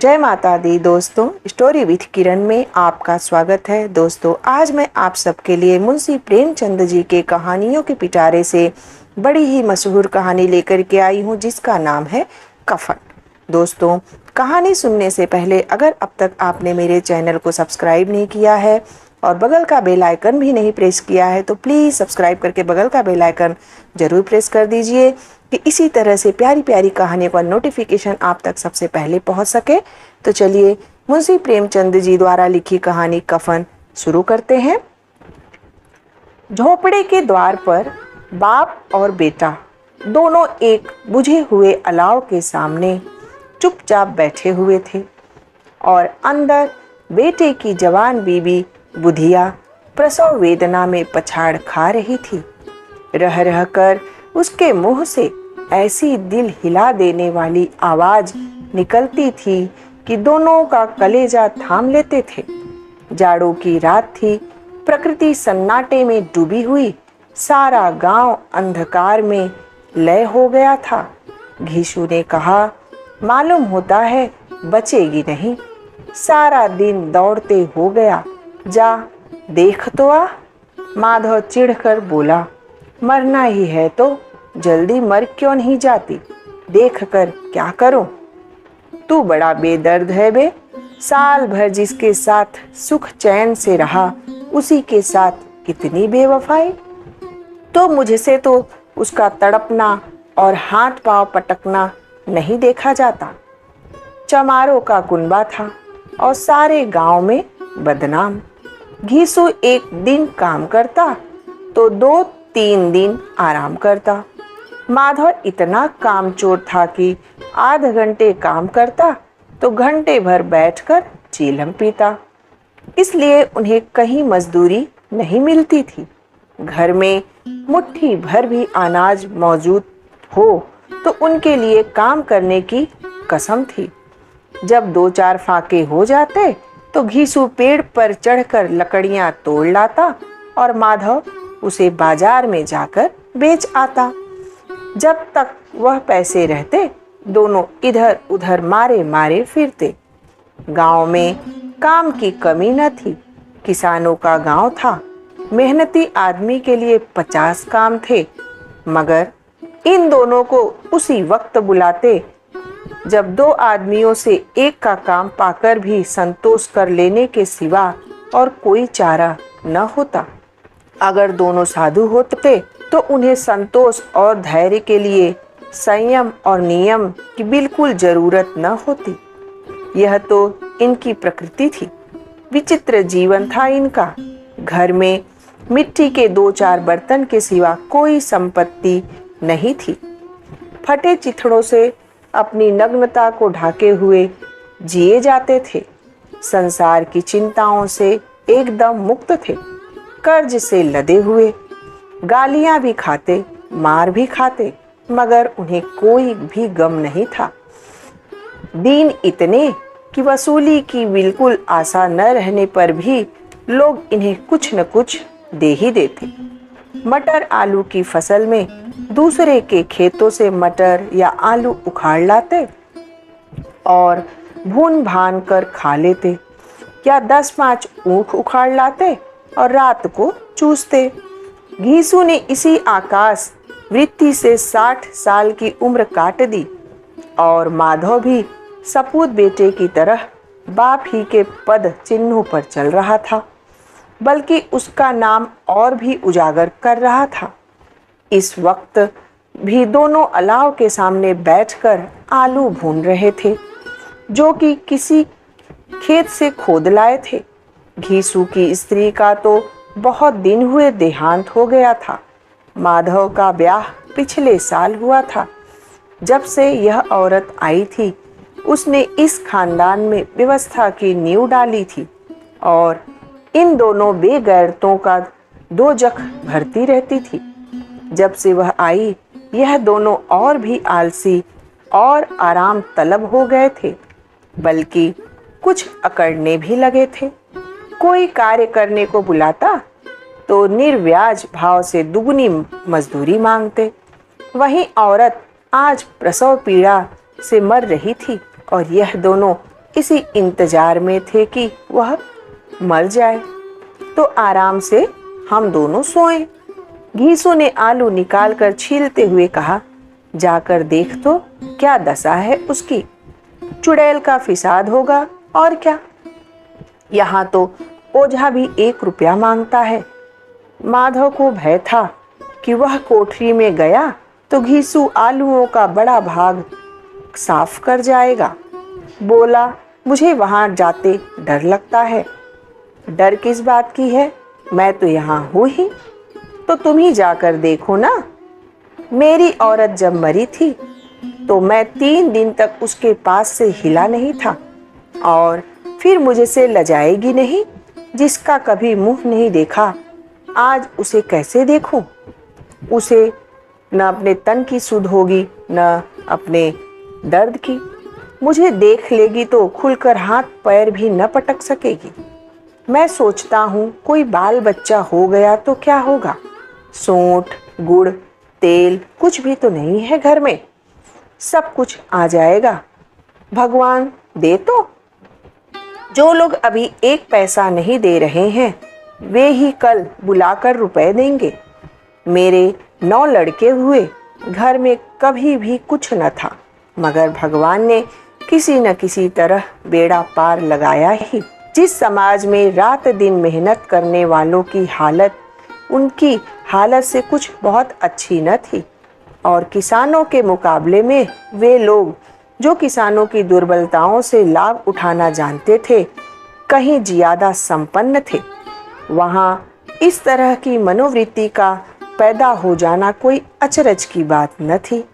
जय माता दी दोस्तों, स्टोरी विथ किरण में आपका स्वागत है। दोस्तों, आज मैं आप सबके लिए मुंशी प्रेमचंद जी के कहानियों के पिटारे से बड़ी ही मशहूर कहानी लेकर के आई हूँ, जिसका नाम है कफन। दोस्तों, कहानी सुनने से पहले अगर अब तक आपने मेरे चैनल को सब्सक्राइब नहीं किया है और बगल का बेल आइकन भी नहीं प्रेस किया है तो प्लीज़ सब्सक्राइब करके बगल का बेल आइकन ज़रूर प्रेस कर दीजिए कि इसी तरह से प्यारी प्यारी कहानियों का नोटिफिकेशन आप तक सबसे पहले पहुंच सके। तो चलिए मुंशी प्रेमचंद जी द्वारा लिखी कहानी कफन शुरू करते हैं। झोपड़े के द्वार पर बाप और बेटा दोनों एक बुझे हुए अलाव के सामने चुपचाप बैठे हुए थे और अंदर बेटे की जवान बीबी बुधिया प्रसव वेदना में पछाड़ खा रही थी। रह रह कर उसके मुंह से ऐसी दिल हिला देने वाली आवाज निकलती थी कि दोनों का कलेजा थाम लेते थे। जाड़ों की रात थी, प्रकृति सन्नाटे में डूबी हुई, सारा गांव अंधकार में लय हो गया था। घीसू ने कहा, मालूम होता है बचेगी नहीं, सारा दिन दौड़ते हो गया, जा देख तो आ। माधव चिढ़कर बोला, मरना ही है तो जल्दी मर क्यों नहीं जाती, देख कर क्या करूं। तू बड़ा बेदर्द है बे, साल भर जिसके साथ सुख चैन से रहा उसी के साथ इतनी बेवफाई। तो मुझसे तो उसका तड़पना और हाथ पांव पटकना नहीं देखा जाता। चमारों का कुनबा था और सारे गांव में बदनाम। घीसू एक दिन काम करता तो 2-3 दिन आराम करता। माधव इतना कामचोर था कि आध घंटे काम करता तो घंटे भर बैठकर चीलम पीता। इसलिए उन्हें कहीं मजदूरी नहीं मिलती थी। घर में मुट्ठी भर भी अनाज मौजूद हो तो उनके लिए काम करने की कसम थी। जब 2-4 फाके हो जाते तो घीसू पेड़ पर चढ़कर लकड़ियां तोड़ लाता और माधव उसे बाजार में जाकर बेच आता। जब तक वह पैसे रहते दोनों इधर उधर मारे मारे फिरते। गांव में काम की कमी न थी। किसानों का गांव था, मेहनती आदमी के लिए 50 काम थे, मगर इन दोनों को उसी वक्त बुलाते जब 2 आदमियों से एक का काम पाकर भी संतोष कर लेने के सिवा और कोई चारा न होता। अगर दोनों साधु होते तो उन्हें संतोष और धैर्य के लिए संयम और नियम की बिल्कुल जरूरत न होती। यह तो इनकी प्रकृति थी। विचित्र जीवन था इनका। घर में मिट्टी के 2-4 बर्तन के सिवा कोई संपत्ति नहीं थी। फटे चिथड़ों से अपनी नग्नता को ढाके हुए जिए जाते थे। संसार की चिंताओं से एकदम मुक्त थे। कर्ज से लदे हुए, गालियां भी खाते, मार भी खाते, मगर उन्हें कोई भी गम नहीं था। दिन इतने कि वसूली की बिल्कुल आशा न रहने पर भी लोग इन्हें कुछ न कुछ दे ही देते। मटर आलू की फसल में दूसरे के खेतों से मटर या आलू उखाड़ लाते और भून भान कर खा लेते, या 10-5 ऊख उखाड़ लाते और रात को चूसते। घीसू ने इसी आकाश वृत्ति से 60 साल की उम्र काट दी और माधव भी सपूत बेटे की तरह बाप ही के पद चिन्हों पर चल रहा था, बल्कि उसका नाम और भी उजागर कर रहा था। इस वक्त भी दोनों अलाव के सामने बैठकर आलू भून रहे थे, जो कि किसी खेत से खोद लाए थे। घीसू की स्त्री का तो बहुत दिन हुए देहांत हो गया था। माधव का ब्याह पिछले साल हुआ था। जब से यह औरत आई थी उसने इस खानदान में व्यवस्था की नींव डाली थी और इन दोनों बेगैरतों का दोजख भरती रहती थी। जब से वह आई यह दोनों और भी आलसी और आराम तलब हो गए थे, बल्कि कुछ अकड़ने भी लगे थे। कोई कार्य करने को बुलाता तो निर्व्याज भाव से दुगनी मजदूरी मांगते। वहीं औरत आज प्रसव पीड़ा से मर रही थी और यह दोनों इसी इंतजार में थे कि वह मर जाए तो आराम से हम दोनों सोएं। घीसू ने आलू निकालकर छीलते हुए कहा, जाकर देख तो क्या दशा है उसकी। चुड़ैल का फिसाद होगा और क्या। यहाँ तो ओझा भी 1 रुपया मांगता है। माधव को भय था कि वह कोठरी में गया तो घीसू आलूओं का बड़ा भाग साफ कर जाएगा। बोला, मुझे वहां जाते डर लगता है। डर किस बात की है, मैं तो यहाँ हूँ ही, तो तुम ही जाकर देखो ना। मेरी औरत जब मरी थी तो मैं 3 दिन तक उसके पास से हिला नहीं था, और फिर मुझे से लजाएगी नहीं। जिसका कभी मुंह नहीं देखा, आज उसे कैसे देखूं। उसे न अपने तन की सुध होगी न अपने दर्द की। मुझे देख लेगी तो खुलकर हाथ पैर भी न पटक सकेगी। मैं सोचता हूँ कोई बाल बच्चा हो गया तो क्या होगा। सोंठ, गुड़, तेल कुछ भी तो नहीं है घर में, सब कुछ आ जाएगा। भगवान दे तो। जो लोग अभी 1 पैसा नहीं दे रहे हैं वे ही कल बुलाकर रुपए देंगे। मेरे 9 लड़के हुए, घर में कभी भी कुछ न था, मगर भगवान ने किसी न किसी तरह बेड़ा पार लगाया ही। जिस समाज में रात दिन मेहनत करने वालों की हालत उनकी हालत से कुछ बहुत अच्छी न थी, और किसानों के मुकाबले में वे लोग जो किसानों की दुर्बलताओं से लाभ उठाना जानते थे कहीं ज्यादा संपन्न थे। वहाँ इस तरह की मनोवृत्ति का पैदा हो जाना कोई अचरज की बात न थी।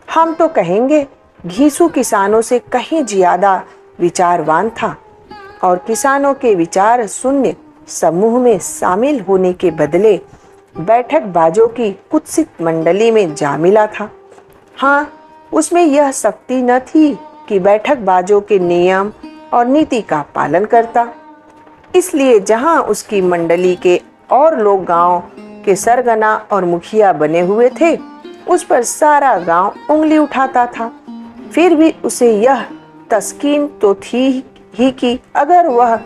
हम तो कहेंगे घीसू किसानों से कहीं ज्यादा विचारवान था, और किसानों के विचार शून्य समूह में शामिल होने के बदले बैठक बाजों की कुत्सित मंडली में जा मिला था। हाँ, उसमें यह शक्ति न थी कि बैठक बाजों के नियम और नीति का पालन करता। इसलिए जहाँ उसकी मंडली के और लोग गांव के सरगना और मुखिया बने हुए थे, उस पर सारा गांव उंगली उठाता था। फिर भी उसे यह तस्कीन तो थी ही कि अगर वह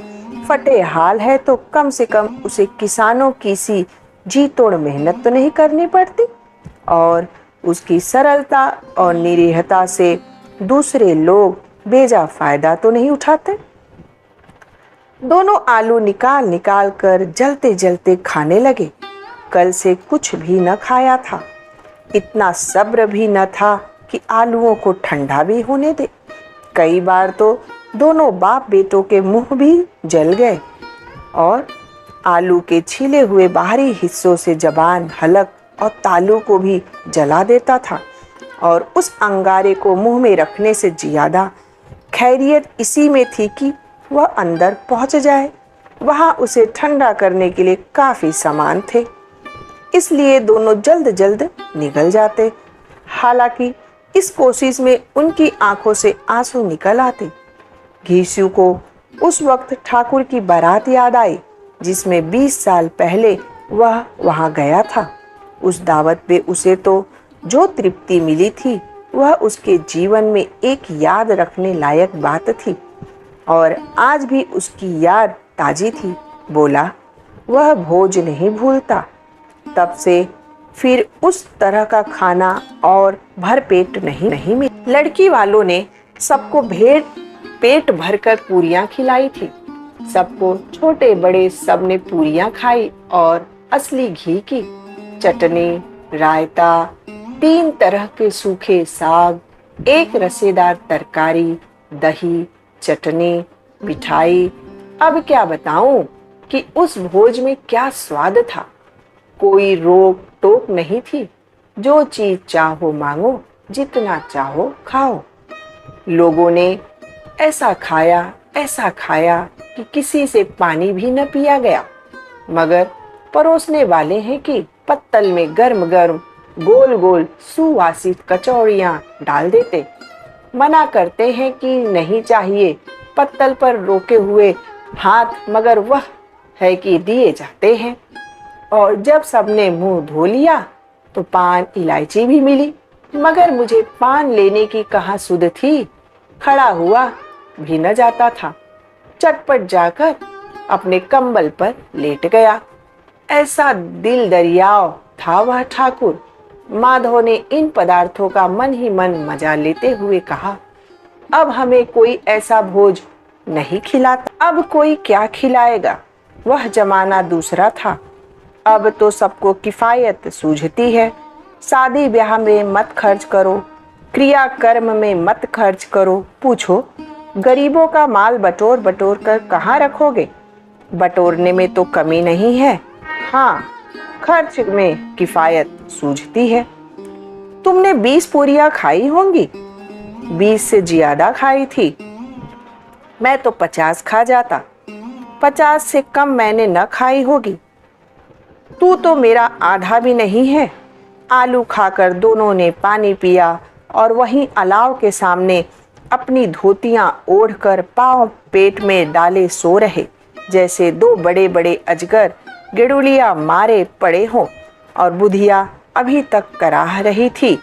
फटे हाल है तो कम से कम उसे किसानों की सी जी तोड़ मेहनत तो नहीं करनी पड़ती, और उसकी सरलता और निरीहता से दूसरे लोग बेजा फायदा तो नहीं उठाते। दोनों आलू निकाल निकाल कर जलते जलते खाने लगे। कल से कुछ भी न खाया था। इतना सब्र भी न था कि आलूओं को ठंडा भी होने दे। कई बार तो दोनों बाप बेटों के मुंह भी जल गए, और आलू के छीले हुए बाहरी हिस्सों से जबान, हलक और तालू को भी जला देता था, और उस अंगारे को मुंह में रखने से ज्यादा खैरियत इसी में थी कि वह अंदर पहुंच जाए। वहां उसे ठंडा करने के लिए काफी सामान थे, इसलिए दोनों जल्द जल्द निकल जाते। हालांकि इस कोशिश में उनकी आंखों से आंसू निकल आते। घीसू को उस वक्त ठाकुर की बारात याद आई जिसमें 20 साल पहले वह वहां गया था। उस दावत पे उसे तो जो तृप्ति मिली थी वह उसके जीवन में एक याद रखने लायक बात थी, और आज भी उसकी याद ताजी थी। बोला, वह भोज नहीं भूलता। तब से फिर उस तरह का खाना और भरपेट नहीं मिला। लड़की वालों ने सबको पेट भरकर पूरियां खिलाई थी। सबको, छोटे बड़े सब ने पूरियां खाई, और असली घी की चटनी, रायता, 3 तरह के सूखे साग, एक रसेदार तरकारी, दही, चटनी, मिठाई। अब क्या बताऊं कि उस भोज में क्या स्वाद था। कोई रोक टोक नहीं थी। जो चीज चाहो मांगो, जितना चाहो खाओ। लोगों ने ऐसा खाया कि किसी से पानी भी न पिया गया, मगर परोसने वाले हैं कि पत्तल में गर्म गर्म गोल गोल सुवासित कचौड़ियां डाल देते। मना करते हैं कि नहीं चाहिए पत्तल पर रोके हुए हाथ, मगर वह है कि दिए जाते हैं। और जब सबने मुंह धो लिया तो पान इलायची भी मिली, मगर मुझे पान लेने की कहाँ सुध थी। खड़ा हुआ, भी न जाता था। चटपट जाकर अपने कंबल पर लेट गया। ऐसा दिल दरियाव था वह ठाकुर। माधव ने इन पदार्थों का मन ही मन मजा लेते हुए कहा, अब हमें कोई ऐसा भोज नहीं खिलाता। अब कोई क्या खिलाएगा? वह जमाना दूसरा था। अब तो सबको किफायत सूझती है। शादी ब्याह में मत खर्च करो, क्रिया कर्म में मत खर्च करो। पूछो, गरीबों का माल बटोर बटोर कर कहाँ रखोगे? बटोरने में तो कमी नहीं है, हाँ खर्च में किफायत सूझती है। तुमने 20 पूरियां खाई होंगी। 20 से ज्यादा खाई थी। मैं तो 50 खा जाता। 50 से कम मैंने न खाई होगी। तू तो मेरा आधा भी नहीं है। आलू खाकर दोनों ने पानी पिया और वहीं अलाव के सामने अपनी धोतियां ओढ़कर पांव पेट में डाले सो रहे, जैसे दो बड़े बड़े अजगर गिड़ुलिया मारे पड़े हों और बुधिया अभी तक कराह रही थी।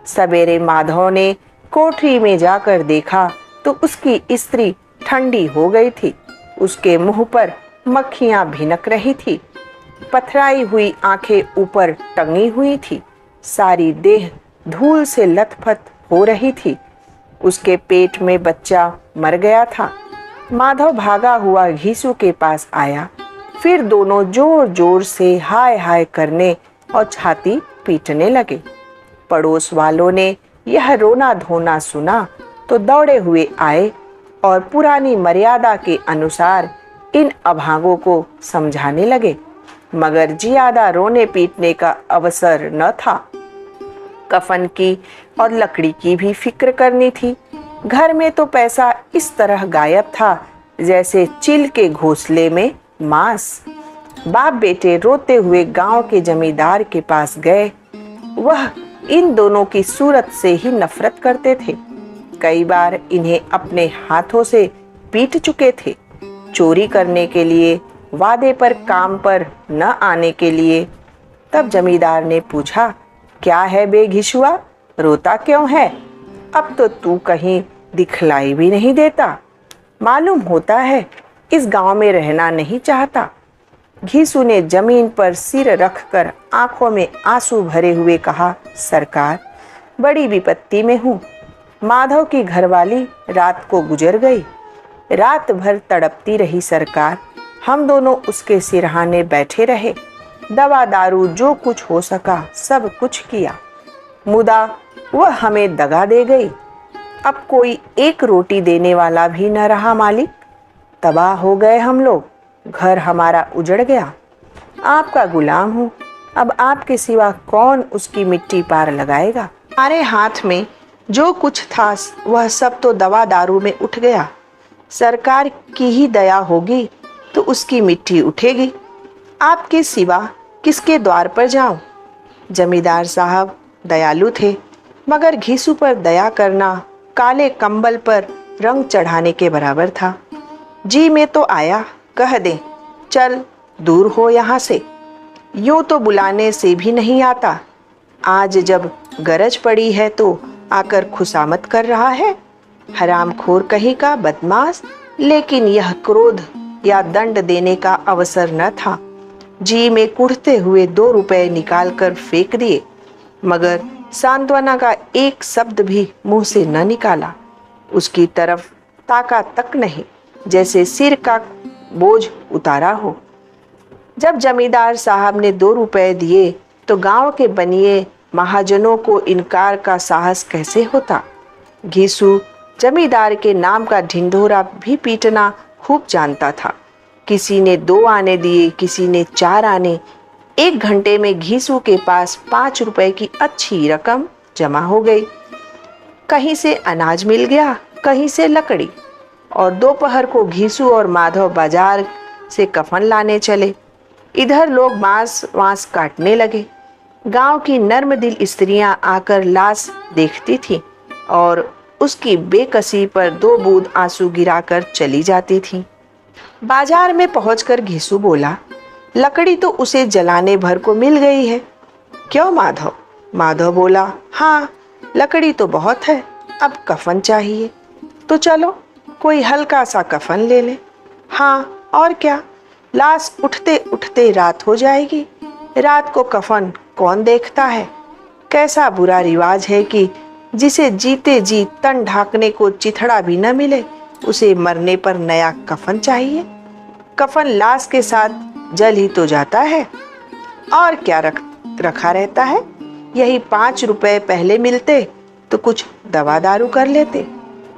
सवेरे माधव ने कोठरी में जाकर देखा तो उसकी स्त्री ठंडी हो गई थी। उसके मुंह पर मक्खियां भिनक रही थी। पथराई हुई आंखें ऊपर टंगी हुई थी। सारी देह धूल से लथपथ हो रही थी। उसके पेट में बच्चा मर गया था। माधव भागा हुआ घीसू के पास आया। फिर दोनों जोर जोर से हाय हाय करने और छाती पीटने लगे। पड़ोस वालों ने यह रोना धोना सुना तो दौड़े हुए आए और पुरानी मर्यादा के अनुसार इन अभागों को समझाने लगे, मगर ज्यादा रोने पीटने का अवसर न था। कफन की और लकड़ी की भी फिक्र करनी थी। घर में तो पैसा इस तरह गायब था जैसे चिल के घोंसले में मांस। बाप बेटे रोते हुए गांव के जमींदार के पास गए। वह इन दोनों की सूरत से ही नफरत करते थे। कई बार इन्हें अपने हाथों से पीट चुके थे। चोरी करने के लिए, वादे पर काम पर न आने के लिए। तब जमींदार ने पूछा, क्या है बे घिसुआ, रोता क्यों है? अब तो तू कहीं दिखलाई भी नहीं देता। मालूम होता है इस गांव में रहना नहीं चाहता। घीसू ने जमीन पर सिर रखकर आंखों में आंसू भरे हुए कहा, सरकार बड़ी विपत्ति में हूँ। माधव की घरवाली रात को गुजर गई। रात भर तड़पती रही सरकार। हम दोनों उसके सिरहाने बैठे रहे। दवा दारू जो कुछ हो सका सब कुछ किया, मुदा वह हमें दगा दे गई। अब कोई एक रोटी देने वाला भी न रहा मालिक। तबाह हो गए हम लोग। घर हमारा उजड़ गया। आपका गुलाम हूँ। अब आपके सिवा कौन उसकी मिट्टी पार लगाएगा? हमारे हाथ में जो कुछ था वह सब तो दवा दारू में उठ गया। सरकार की ही दया होगी तो उसकी मिट्टी उठेगी। आपके सिवा किसके द्वार पर जाऊं? जमींदार साहब दयालु थे, मगर घीसू पर दया करना काले कंबल पर रंग चढ़ाने के बराबर था। जी में तो आया, कह दे चल दूर हो यहाँ से। यूं तो बुलाने से भी नहीं आता। आज जब गरज पड़ी है तो आकर खुशामद कर रहा है। हरामखोर कहीं का बदमाश। लेकिन यह क्रोध या दंड देने का अवसर न था। जी में कुढ़ते हुए 2 रुपए निकाल कर फेंक दिए, मगर सांत्वना का एक शब्द भी मुंह से न निकाला। उसकी तरफ ताका तक नहीं, जैसे सिर का बोझ उतारा हो। जब जमींदार साहब ने 2 रुपए दिए तो गांव के बनिए महाजनों को इनकार का साहस कैसे होता। घीसू जमींदार के नाम का ढिंढोरा भी पीटना खूब जानता था। किसी ने 2 आने दिए, किसी ने 4 आने। 1 घंटे में घीसू के पास 5 रुपए की अच्छी रकम जमा हो गई। कहीं से अनाज मिल गया, कहीं से लकड़ी। और दोपहर को घीसू और माधव बाजार से कफन लाने चले। इधर लोग मांस वांस काटने लगे। गांव की नर्म दिल स्त्रियां आकर लाश देखती थीं और उसकी बेकसी पर 2 बूंद आंसू गिराकर चली जाती थीं। बाजार में पहुंचकर घीसू बोला, लकड़ी तो उसे जलाने भर को मिल गई है। क्यों माधव? माधव बोला, हाँ लकड़ी तो बहुत है, अब कफन चाहिए। तो चलो कोई हल्का सा कफन ले ले। हाँ और क्या, लाश उठते उठते रात हो जाएगी। रात को कफन कौन देखता है? कैसा बुरा रिवाज है कि जिसे जीते जी तन ढाकने को चिथड़ा भी न मिले, उसे मरने पर नया कफन चाहिए। कफन लाश के साथ जल ही तो जाता है, और क्या रखा रहता है। यही 5 रुपए पहले मिलते तो कुछ दवा दारू कर लेते।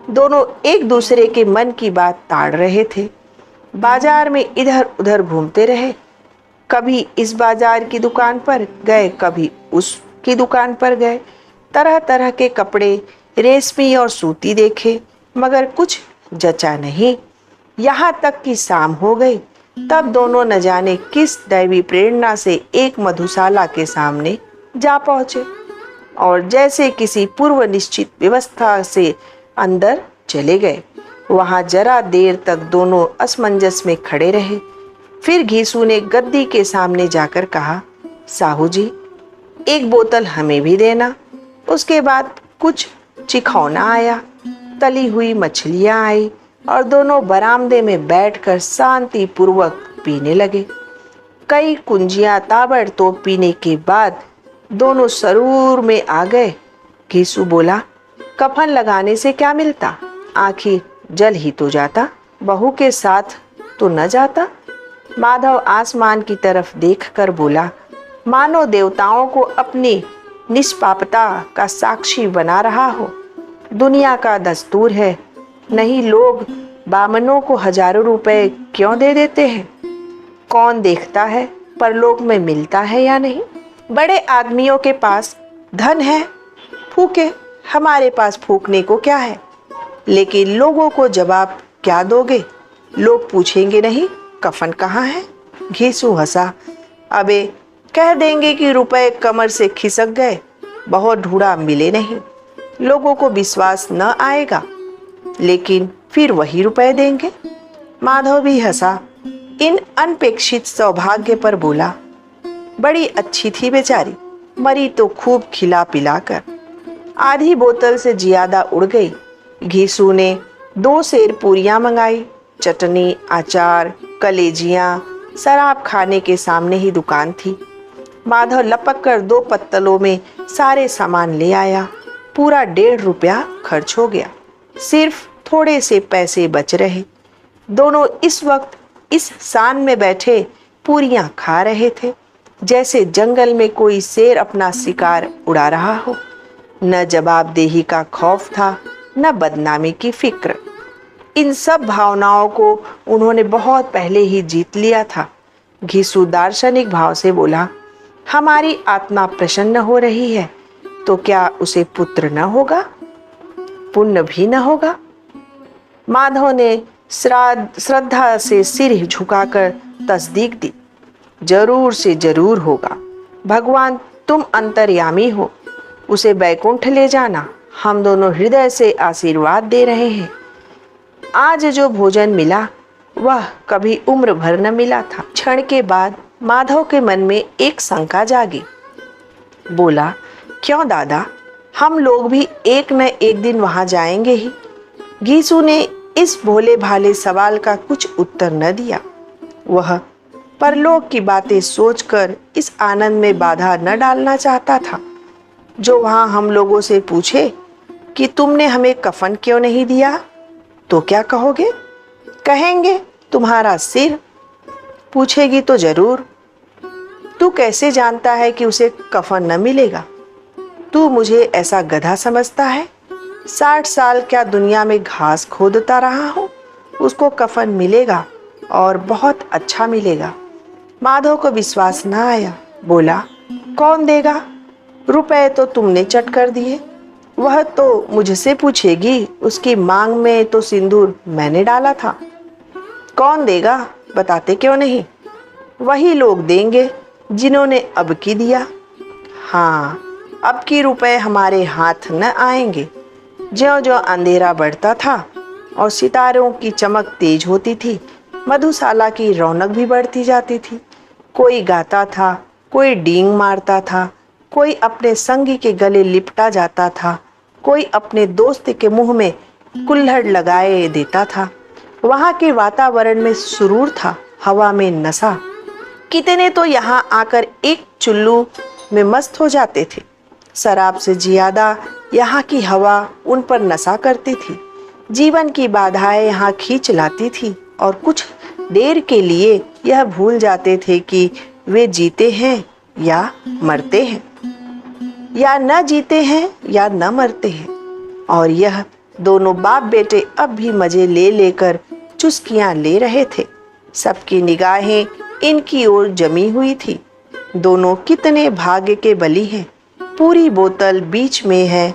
दोनों एक दूसरे के मन की बात ताड़ रहे थे। बाजार में इधर उधर घूमते रहे। कभी इस बाजार की दुकान पर गए, कभी उस की दुकान पर गए। तरह तरह के कपड़े, रेशमी और सूती देखे, मगर कुछ जचा नहीं। यहाँ तक कि शाम हो गई। तब दोनों न जाने किस दैवी प्रेरणा से एक मधुशाला के सामने जा पहुंचे और जैसे किसी पूर्व निश्चित व्यवस्था से अंदर चले गए। वहां जरा देर तक दोनों असमंजस में खड़े रहे। फिर घीसू ने गद्दी के सामने जाकर कहा, साहू जी, एक बोतल हमें भी देना। उसके बाद कुछ चिखौना आया, तली हुई मछलियां आई और दोनों बरामदे में बैठकर शांति पूर्वक पीने लगे। कई कुंजियां ताबड़तोड़ पीने के बाद दोनों सरूर में आ गए। घीसू बोला, कफन लगाने से क्या मिलता? आखिर जल ही तो जाता, बहू के साथ तो न जाता। माधव आसमान की तरफ देखकर बोला, मानो देवताओं को अपनी निष्पापता का साक्षी बना रहा हो। दुनिया का दस्तूर है, नहीं लोग बामनों को हजारों रुपए क्यों दे देते हैं? कौन देखता है परलोक में मिलता है या नहीं? बड़े आदमियों के पास धन है, फूके, हमारे पास फूकने को क्या है? लेकिन लोगों को जवाब क्या दोगे? लोग पूछेंगे नहीं कफन कहाँ है? घीसू हंसा, अबे कह देंगे कि रुपए कमर से खिसक गए, बहुत ढूंढा मिले नहीं। लोगों को विश्वास न आएगा, लेकिन फिर वही रुपए देंगे। माधव भी हंसा। इन अनपेक्षित सौभाग्य पर बोला, बड़ी अच्छी थी बेचारी, मरी तो खूब खिला पिला कर। आधी बोतल से ज्यादा उड़ गई। घीसू ने 2 सेर पूरियां मंगाई, चटनी, अचार, कलेजियां। शराब खाने के सामने ही दुकान थी। माधव लपक कर 2 पत्तलों में सारे सामान ले आया। पूरा 1.5 रुपया खर्च हो गया। सिर्फ थोड़े से पैसे बच रहे। दोनों इस वक्त इस सान में बैठे पूरियां खा रहे थे, जैसे जंगल में कोई शेर अपना शिकार उड़ा रहा हो। न जवाबदेही का खौफ था, न बदनामी की फिक्र। इन सब भावनाओं को उन्होंने बहुत पहले ही जीत लिया था। घीसू दार्शनिक भाव से बोला, हमारी आत्मा प्रसन्न हो रही है तो क्या उसे पुत्र न होगा, पुण्य भी न होगा? माधव ने श्रद्धा से सिर झुकाकर तस्दीक दी, जरूर से जरूर होगा। भगवान तुम अंतर्यामी हो, उसे बैकुंठ ले जाना। हम दोनों हृदय से आशीर्वाद दे रहे हैं। आज जो भोजन मिला वह कभी उम्र भर न मिला था। क्षण के बाद माधव के मन में एक शंका जागी। बोला, क्यों दादा, हम लोग भी एक न एक दिन वहां जाएंगे ही। घीसू ने इस भोले भाले सवाल का कुछ उत्तर न दिया। वह परलोक की बातें सोचकर इस आनंद में बाधा न डालना चाहता था। जो वहां हम लोगों से पूछे कि तुमने हमें कफन क्यों नहीं दिया, तो क्या कहोगे? कहेंगे तुम्हारा सिर। पूछेगी तो जरूर, तू कैसे जानता है कि उसे कफन न मिलेगा? तू मुझे ऐसा गधा समझता है? 60 साल क्या दुनिया में घास खोदता रहा हूँ, उसको कफन मिलेगा और बहुत अच्छा मिलेगा। माधव को विश्वास न आया। बोला, कौन देगा? रुपए तो तुमने चट कर दिए। वह तो मुझसे पूछेगी, उसकी मांग में तो सिंदूर मैंने डाला था। कौन देगा, बताते क्यों नहीं? वही लोग देंगे जिन्होंने अब की दिया। हाँ, अब की रुपए हमारे हाथ न आएंगे। ज्यों ज्यों अंधेरा बढ़ता था और सितारों की चमक तेज होती थी, मधुशाला की रौनक भी बढ़ती जाती थी। कोई गाता था, कोई डींग मारता था, कोई अपने संगी के गले लिपटा जाता था, कोई अपने दोस्त के मुंह में कुल्हड़ लगाए देता था। वहाँ के वातावरण में सुरूर था, हवा में नशा। कितने तो यहाँ आकर एक चुल्लू में मस्त हो जाते थे। शराब से ज्यादा यहाँ की हवा उन पर नशा करती थी। जीवन की बाधाएं यहाँ खींच लाती थी और कुछ देर के लिए यह भूल जाते थे कि वे जीते हैं या मरते हैं, या न जीते हैं या न मरते हैं। और यह दोनों बाप बेटे अब भी मजे ले लेकर चुस्कियां ले रहे थे। सबकी निगाहें इनकी ओर जमी हुई थी। दोनों कितने भाग्य के बली हैं। पूरी बोतल बीच में है।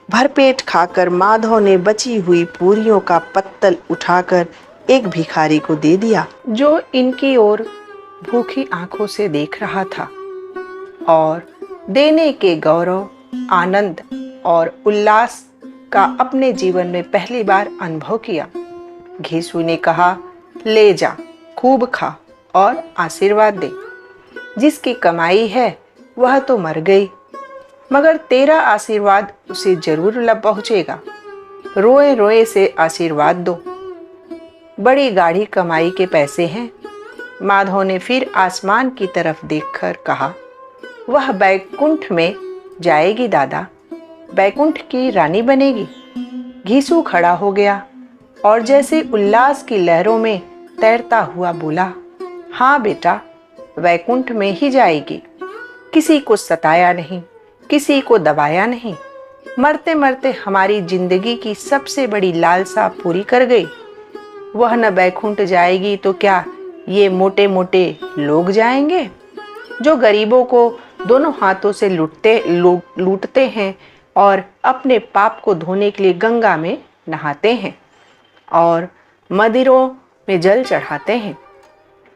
भरपेट खाकर माधव ने बची हुई पूरियों का पत्तल उठाकर एक भिखारी को दे दिया, जो इनकी ओर भूखी आंखों से देख रहा था। और देने के गौरव, आनंद और उल्लास का अपने जीवन में पहली बार अनुभव किया। घीसू ने कहा, ले जा, खूब खा और आशीर्वाद दे। जिसकी कमाई है वह तो मर गई, मगर तेरा आशीर्वाद उसे जरूर लब पहुंचेगा। रोए रोए से आशीर्वाद दो। बड़ी गाढ़ी कमाई के पैसे हैं। माधव ने फिर आसमान की तरफ देखकर कहा, वह बैकुंठ में जाएगी दादा, बैकुंठ की रानी बनेगी। घीसू खड़ा हो गया और जैसे उल्लास की लहरों में तैरता हुआ बोला, हाँ बेटा, वैकुंठ में ही जाएगी। किसी को सताया नहीं, किसी को दबाया नहीं। मरते मरते हमारी जिंदगी की सबसे बड़ी लालसा पूरी कर गई। वह न बैकुंठ जाएगी तो क्या ये मोटे मोटे लोग जाएंगे, जो गरीबों को दोनों हाथों से लूटते हैं और अपने पाप को धोने के लिए गंगा में नहाते हैं और मंदिरों में जल चढ़ाते हैं।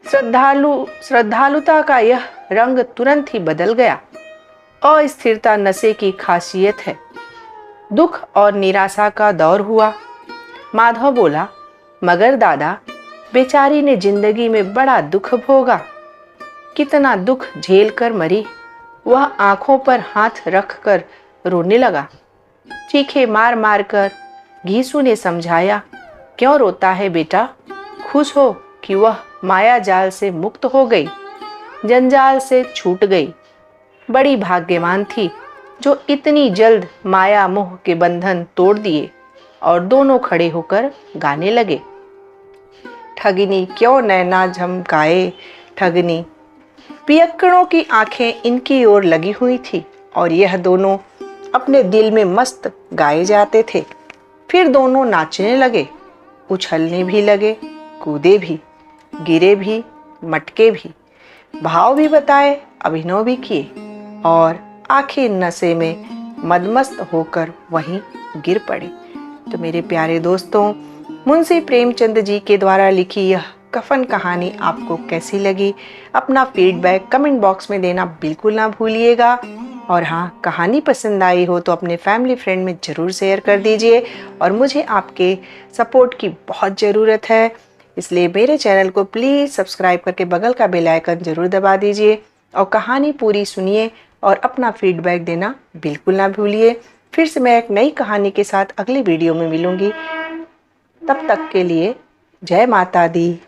श्रद्धालुता का यह रंग तुरंत ही बदल गया। अस्थिरता नशे की खासियत है। दुख और निराशा का दौर हुआ। माधव बोला, मगर दादा, बेचारी ने जिंदगी में बड़ा दुख भोगा। कितना दुख झेल कर मरी। वह आंखों पर हाथ रख कर रोने लगा। चीखे मार मार कर घीसू ने समझाया, क्यों रोता है बेटा? खुश हो कि वह माया जाल से मुक्त हो गई, जंजाल से छूट गई। बड़ी भाग्यवान थी जो इतनी जल्द माया मोह के बंधन तोड़ दिए। और दोनों खड़े होकर गाने लगे, ठगनी क्यों नैना झमकाए ठगनी। पियक्कड़ों की आंखें इनकी ओर लगी हुई थी और यह दोनों अपने दिल में मस्त गाए जाते थे। फिर दोनों नाचने लगे, उछलने भी लगे, कूदे भी, गिरे भी, मटके भी, भाव भी बताए, अभिनय भी किए और आखिर नशे में मदमस्त होकर वहीं गिर पड़े। तो मेरे प्यारे दोस्तों, मुंशी प्रेमचंद जी के द्वारा लिखी यह कफन कहानी आपको कैसी लगी? अपना फीडबैक कमेंट बॉक्स में देना बिल्कुल ना भूलिएगा। और हाँ, कहानी पसंद आई हो तो अपने फैमिली फ्रेंड में ज़रूर शेयर कर दीजिए। और मुझे आपके सपोर्ट की बहुत ज़रूरत है, इसलिए मेरे चैनल को प्लीज़ सब्सक्राइब करके बगल का बेल आइकन ज़रूर दबा दीजिए और कहानी पूरी सुनिए और अपना फीडबैक देना बिल्कुल ना भूलिए। फिर से मैं एक नई कहानी के साथ अगली वीडियो में मिलूंगी। तब तक के लिए जय माता दी।